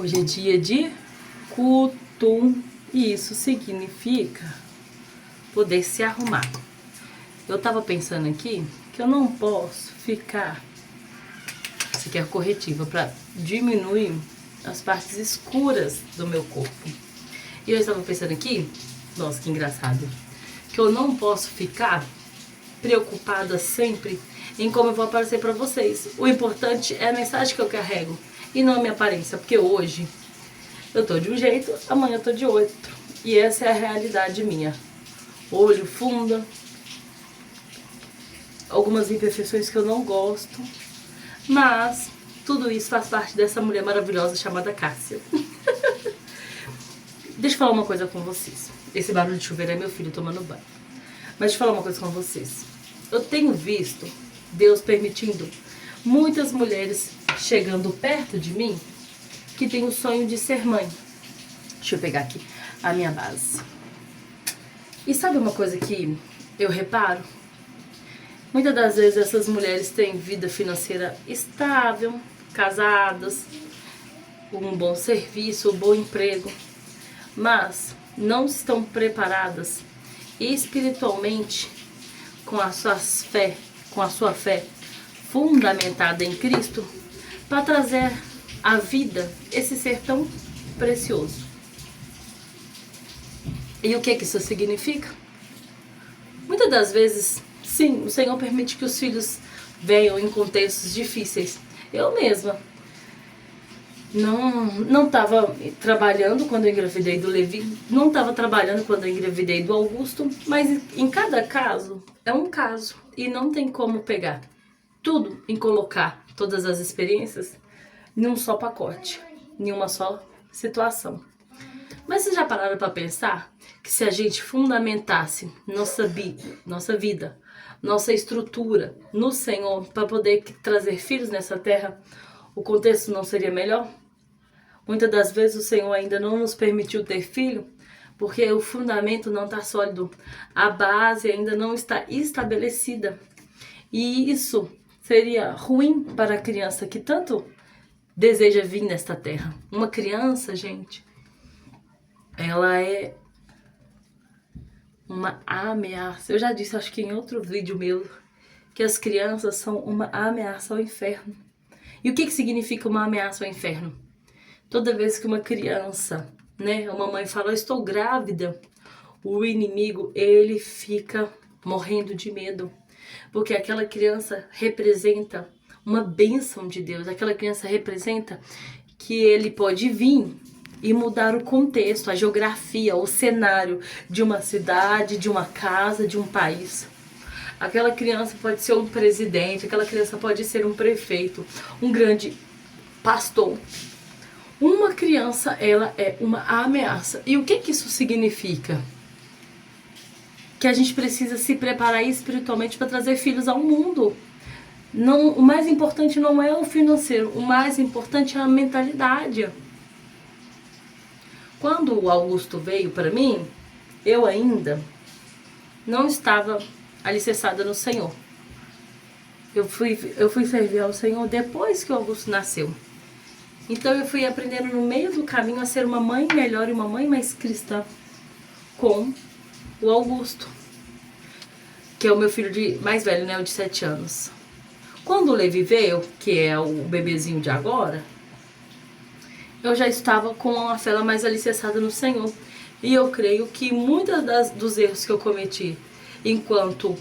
Hoje é dia de culto e isso significa poder se arrumar. Eu tava pensando aqui que eu não posso ficar... Isso aqui é corretiva para diminuir as partes escuras do meu corpo. E eu estava pensando aqui, nossa, que engraçado, que eu não posso ficar preocupada sempre em como eu vou aparecer para vocês. O importante é a mensagem que eu carrego e não a minha aparência, porque hoje eu tô de um jeito, amanhã eu tô de outro. E essa é a realidade minha. Olho fundo, algumas imperfeições que eu não gosto, mas tudo isso faz parte dessa mulher maravilhosa chamada Cássia. Deixa eu falar uma coisa com vocês. Esse barulho de chuveiro é meu filho tomando banho. Mas deixa eu falar uma coisa com vocês. Eu tenho visto Deus permitindo muitas mulheres chegando perto de mim que têm o sonho de ser mãe. Deixa eu pegar aqui a minha base. E sabe uma coisa que eu reparo? Muitas das vezes essas mulheres têm vida financeira estável, casadas, um bom serviço, um bom emprego, mas não estão preparadas espiritualmente com a sua fé fundamentada em Cristo para trazer à vida esse ser tão precioso. E o que isso significa? Muitas das vezes, sim, o Senhor permite que os filhos venham em contextos difíceis. Eu mesma não estava trabalhando quando eu engravidei do Levi, não estava trabalhando quando eu engravidei do Augusto, mas em cada caso é um caso e não tem como pegar tudo e colocar todas as experiências num só pacote, em uma só situação. Mas vocês já pararam para pensar que se a gente fundamentasse nossa vida, nossa estrutura no Senhor para poder trazer filhos nessa terra, o contexto não seria melhor? Muitas das vezes o Senhor ainda não nos permitiu ter filho porque o fundamento não está sólido, a base ainda não está estabelecida. E isso seria ruim para a criança que tanto deseja vir nesta terra. Uma criança, gente, ela é uma ameaça. Eu já disse, acho que em outro vídeo meu, que as crianças são uma ameaça ao inferno. E o que significa uma ameaça ao inferno? Toda vez que uma criança, uma mãe fala, eu estou grávida, o inimigo, ele fica morrendo de medo. Porque aquela criança representa uma bênção de Deus. Aquela criança representa que ele pode vir e mudar o contexto, a geografia, o cenário de uma cidade, de uma casa, de um país. Aquela criança pode ser um presidente, aquela criança pode ser um prefeito, um grande pastor. Uma criança, ela é uma ameaça. E o que isso significa? Que a gente precisa se preparar espiritualmente para trazer filhos ao mundo. Não, o mais importante não é o financeiro, o mais importante é a mentalidade. Quando o Augusto veio para mim, eu ainda não estava alicerçada no Senhor. Eu fui servir ao Senhor depois que o Augusto nasceu. Então eu fui aprendendo no meio do caminho a ser uma mãe melhor e uma mãe mais cristã com o Augusto, que é o meu filho mais velho, o de 7 anos. Quando o Levi veio, que é o bebezinho de agora, eu já estava com a fé mais alicerçada no Senhor. E eu creio que muitos dos erros que eu cometi enquanto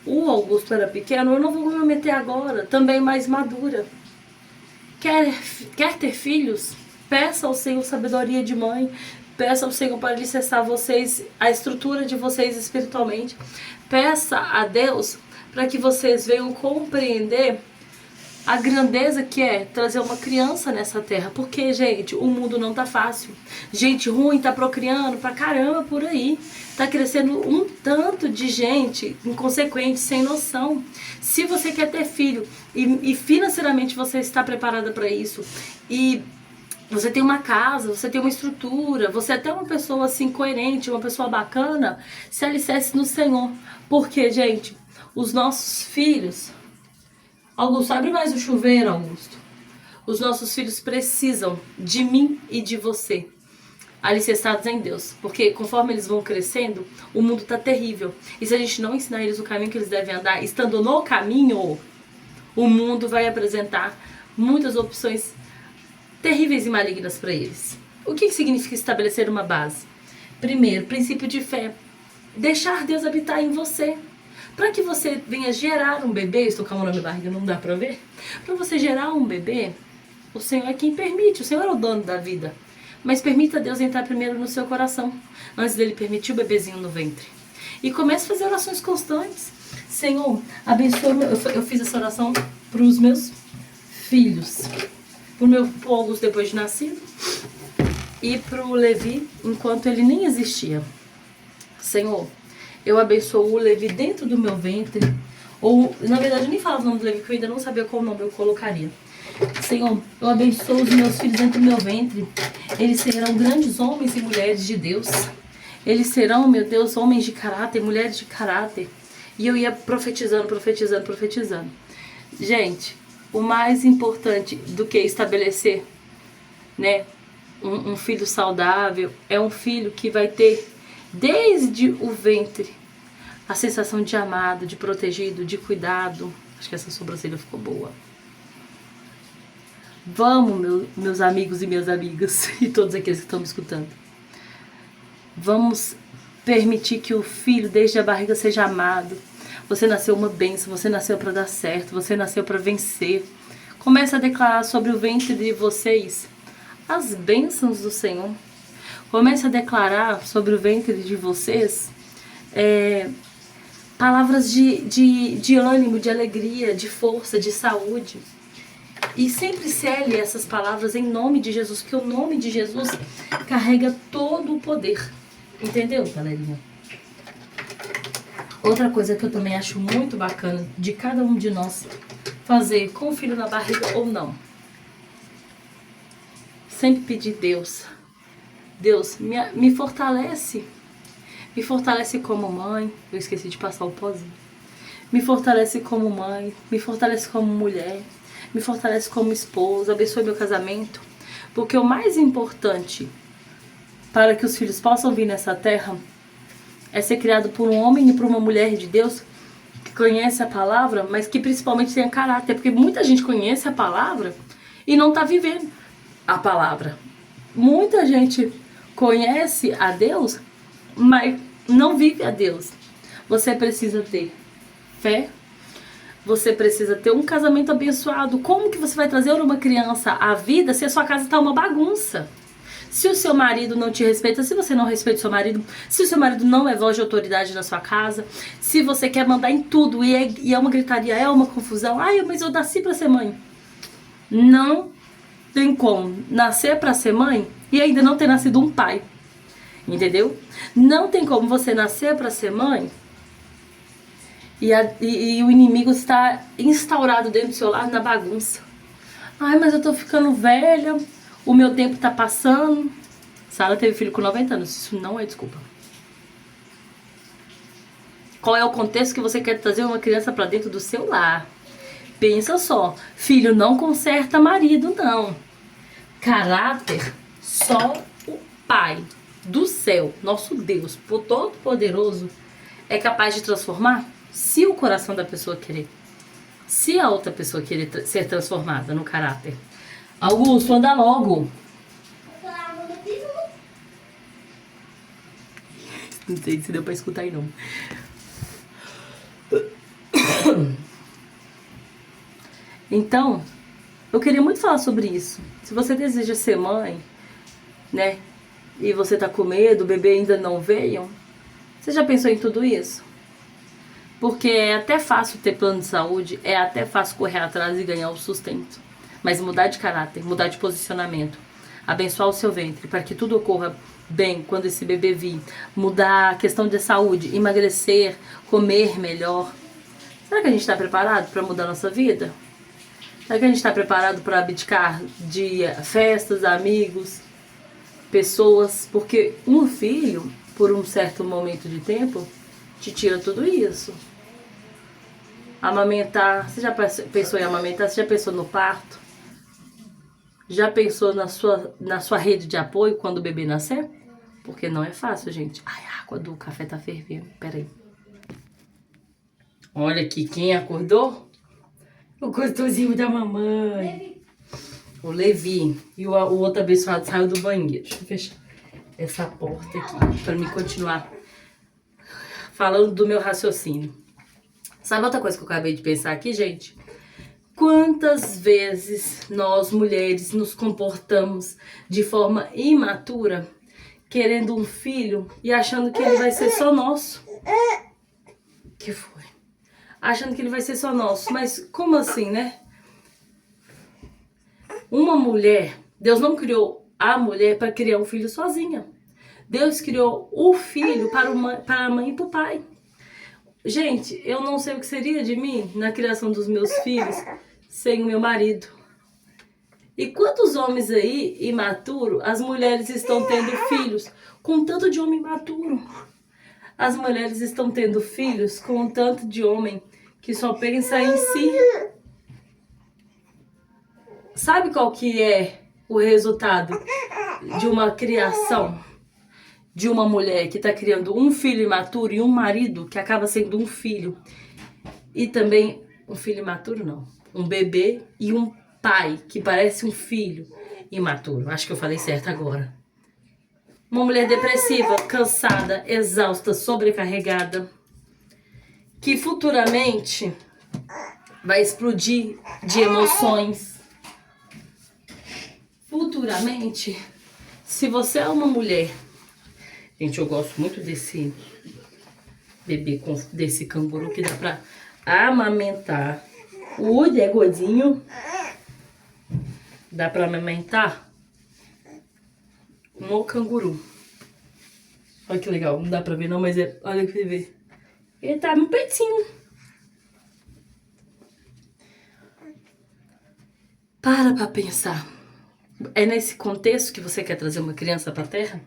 o Augusto era pequeno, eu não vou me meter agora, também mais madura. Quer ter filhos? Peça ao Senhor sabedoria de mãe. Peça ao Senhor para alicerçar vocês, a estrutura de vocês espiritualmente. Peça a Deus para que vocês venham compreender a grandeza que é trazer uma criança nessa terra. Porque, gente, o mundo não tá fácil. Gente ruim tá procriando pra caramba por aí. Tá crescendo um tanto de gente inconsequente, sem noção. Se você quer ter filho e financeiramente você está preparada para isso e você tem uma casa, você tem uma estrutura, você é até uma pessoa assim coerente, uma pessoa bacana, se alicerce no Senhor. Porque, gente, os nossos filhos... Augusto, abre mais o chuveiro, Augusto. Os nossos filhos precisam de mim e de você, alicerçados em Deus. Porque conforme eles vão crescendo, o mundo está terrível. E se a gente não ensinar eles o caminho que eles devem andar, estando no caminho, o mundo vai apresentar muitas opções terríveis e malignas para eles. O que significa estabelecer uma base? Primeiro, princípio de fé. Deixar Deus habitar em você. Para que você venha gerar um bebê, estou com a mão na minha barriga, não dá para ver. Para você gerar um bebê, o Senhor é quem permite, o Senhor é o dono da vida. Mas permita Deus entrar primeiro no seu coração, antes dele permitir o bebezinho no ventre. E comece a fazer orações constantes. Senhor, abençoa, eu fiz essa oração para os meus filhos. Para o meu Poulos depois de nascido. E para o Levi, enquanto ele nem existia. Senhor, eu abençoo o Levi dentro do meu ventre. Ou, na verdade, eu nem falava o nome do Levi, porque eu ainda não sabia qual nome eu colocaria. Senhor, eu abençoo os meus filhos dentro do meu ventre. Eles serão grandes homens e mulheres de Deus. Eles serão, meu Deus, homens de caráter, mulheres de caráter. E eu ia profetizando. Gente, o mais importante do que estabelecer, né, um filho saudável é um filho que vai ter, desde o ventre, a sensação de amado, de protegido, de cuidado. Acho que essa sobrancelha ficou boa. Vamos, meus amigos e minhas amigas, e todos aqueles que estão me escutando. Vamos permitir que o filho, desde a barriga, seja amado. Você nasceu uma bênção, você nasceu para dar certo, você nasceu para vencer. Comece a declarar sobre o ventre de vocês as bênçãos do Senhor. Comece a declarar sobre o ventre de vocês palavras de ânimo, de alegria, de força, de saúde. E sempre cele essas palavras em nome de Jesus, porque o nome de Jesus carrega todo o poder. Entendeu, galerinha? Outra coisa que eu também acho muito bacana de cada um de nós fazer com o filho na barriga ou não. Sempre pedir Deus, me fortalece. Me fortalece como mãe. Eu esqueci de passar o pozinho. Me fortalece como mãe. Me fortalece como mulher. Me fortalece como esposa. Abençoe meu casamento. Porque o mais importante para que os filhos possam vir nessa terra é ser criado por um homem e por uma mulher de Deus que conhece a palavra, mas que principalmente tenha caráter. Porque muita gente conhece a palavra e não está vivendo a palavra. Muita gente conhece a Deus, mas não vive a Deus. Você precisa ter fé. Você precisa ter um casamento abençoado. Como que você vai trazer uma criança à vida se a sua casa está uma bagunça? Se o seu marido não te respeita, se você não respeita o seu marido, se o seu marido não é voz de autoridade na sua casa, se você quer mandar em tudo e é uma gritaria, é uma confusão, ai, mas eu nasci para ser mãe. Não tem como nascer para ser mãe e ainda não ter nascido um pai. Entendeu? Não tem como você nascer para ser mãe e o inimigo está instaurado dentro do seu lar na bagunça. Ai, mas eu tô ficando velha, o meu tempo tá passando. Sara teve filho com 90 anos, isso não é desculpa. Qual é o contexto que você quer trazer uma criança para dentro do seu lar? Pensa só, filho não conserta marido, não. Caráter, só o Pai do céu, nosso Deus, todo-poderoso, é capaz de transformar se o coração da pessoa querer. Se a outra pessoa querer ser transformada no caráter. Augusto, anda logo. Não sei se deu pra escutar aí não. Então, eu queria muito falar sobre isso. Se você deseja ser mãe, né, e você tá com medo, o bebê ainda não veio, você já pensou em tudo isso? Porque é até fácil ter plano de saúde, é até fácil correr atrás e ganhar o sustento. Mas mudar de caráter, mudar de posicionamento, abençoar o seu ventre para que tudo ocorra bem quando esse bebê vir, mudar a questão de saúde, emagrecer, comer melhor. Será que a gente está preparado para mudar a nossa vida? Será que a gente está preparado para abdicar de festas, amigos, pessoas? Porque um filho, por um certo momento de tempo, te tira tudo isso. Amamentar, você já pensou em amamentar? Você já pensou no parto? Já pensou na sua rede de apoio quando o bebê nascer? Porque não é fácil, gente. Ai, a água do café tá fervendo. Pera aí. Olha aqui, quem acordou? O gostosinho da mamãe. O Levi. E o outro abençoado saiu do banheiro. Deixa eu fechar essa porta aqui pra mim continuar falando do meu raciocínio. Sabe outra coisa que eu acabei de pensar aqui, gente? Quantas vezes nós, mulheres, nos comportamos de forma imatura, querendo um filho e achando que ele vai ser só nosso? Que foi? Achando que ele vai ser só nosso. Mas como assim, né? Uma mulher, Deus não criou a mulher para criar um filho sozinha. Deus criou o filho para a mãe e para o pai. Gente, eu não sei o que seria de mim na criação dos meus filhos sem o meu marido. E quantos homens aí, imaturos, as mulheres estão tendo filhos com tanto de homem imaturo? As mulheres estão tendo filhos com um tanto de homem que só pensa em si. Sabe qual que é o resultado de uma criação de uma mulher que está criando um filho imaturo e um marido que acaba sendo um filho? E também um filho imaturo, não. Um bebê e um pai que parece um filho imaturo. Acho que eu falei certo agora. Uma mulher depressiva, cansada, exausta, sobrecarregada, que futuramente vai explodir de emoções. Futuramente, se você é uma mulher... Gente, eu gosto muito desse bebê, desse canguru que dá pra amamentar. Ui, é gordinho. Dá pra amamentar no canguru. Olha que legal, não dá pra ver não, mas é... Olha que você vê. Ele tá no peitinho. Para pra pensar. É nesse contexto que você quer trazer uma criança pra Terra?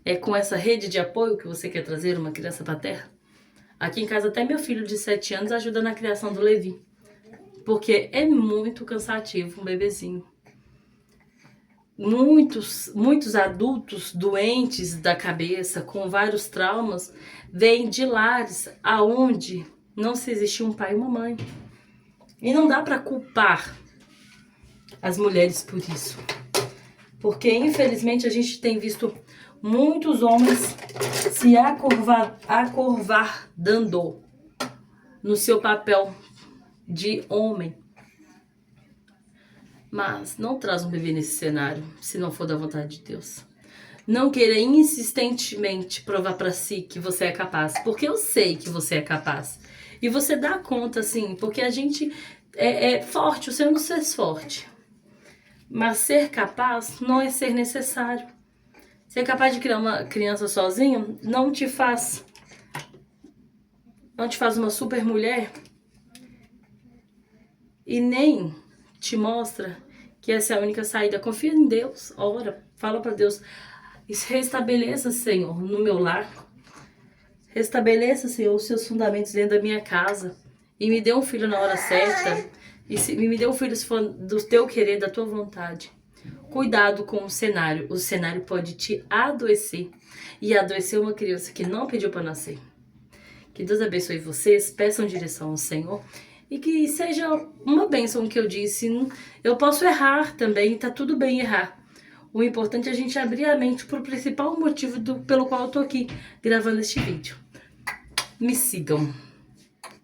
É com essa rede de apoio que você quer trazer uma criança pra Terra? Aqui em casa até meu filho de 7 anos ajuda na criação do Levi. Porque é muito cansativo um bebezinho. Muitos adultos doentes da cabeça, com vários traumas, vêm de lares aonde não se existiu um pai e uma mãe. E não dá para culpar as mulheres por isso. Porque, infelizmente, a gente tem visto muitos homens se acovardando no seu papel de homem. Mas não traz um bebê nesse cenário, se não for da vontade de Deus. Não queira insistentemente provar pra si que você é capaz, porque eu sei que você é capaz. E você dá conta, assim, porque a gente é forte, o Senhor nos fez forte. Mas ser capaz não é ser necessário. Ser capaz de criar uma criança sozinho não te faz uma super mulher e nem te mostra que essa é a única saída. Confia em Deus, ora, fala para Deus. Restabeleça, Senhor, no meu lar. Restabeleça, Senhor, os seus fundamentos dentro da minha casa. E me dê um filho na hora certa. E me dê um filho se for do teu querer, da tua vontade. Cuidado com o cenário. O cenário pode te adoecer. E adoecer uma criança que não pediu para nascer. Que Deus abençoe vocês. Peçam direção ao Senhor. E que seja uma bênção que eu disse. Eu posso errar também. Tá tudo bem errar. O importante é a gente abrir a mente para o principal motivo pelo qual eu tô aqui gravando este vídeo. Me sigam.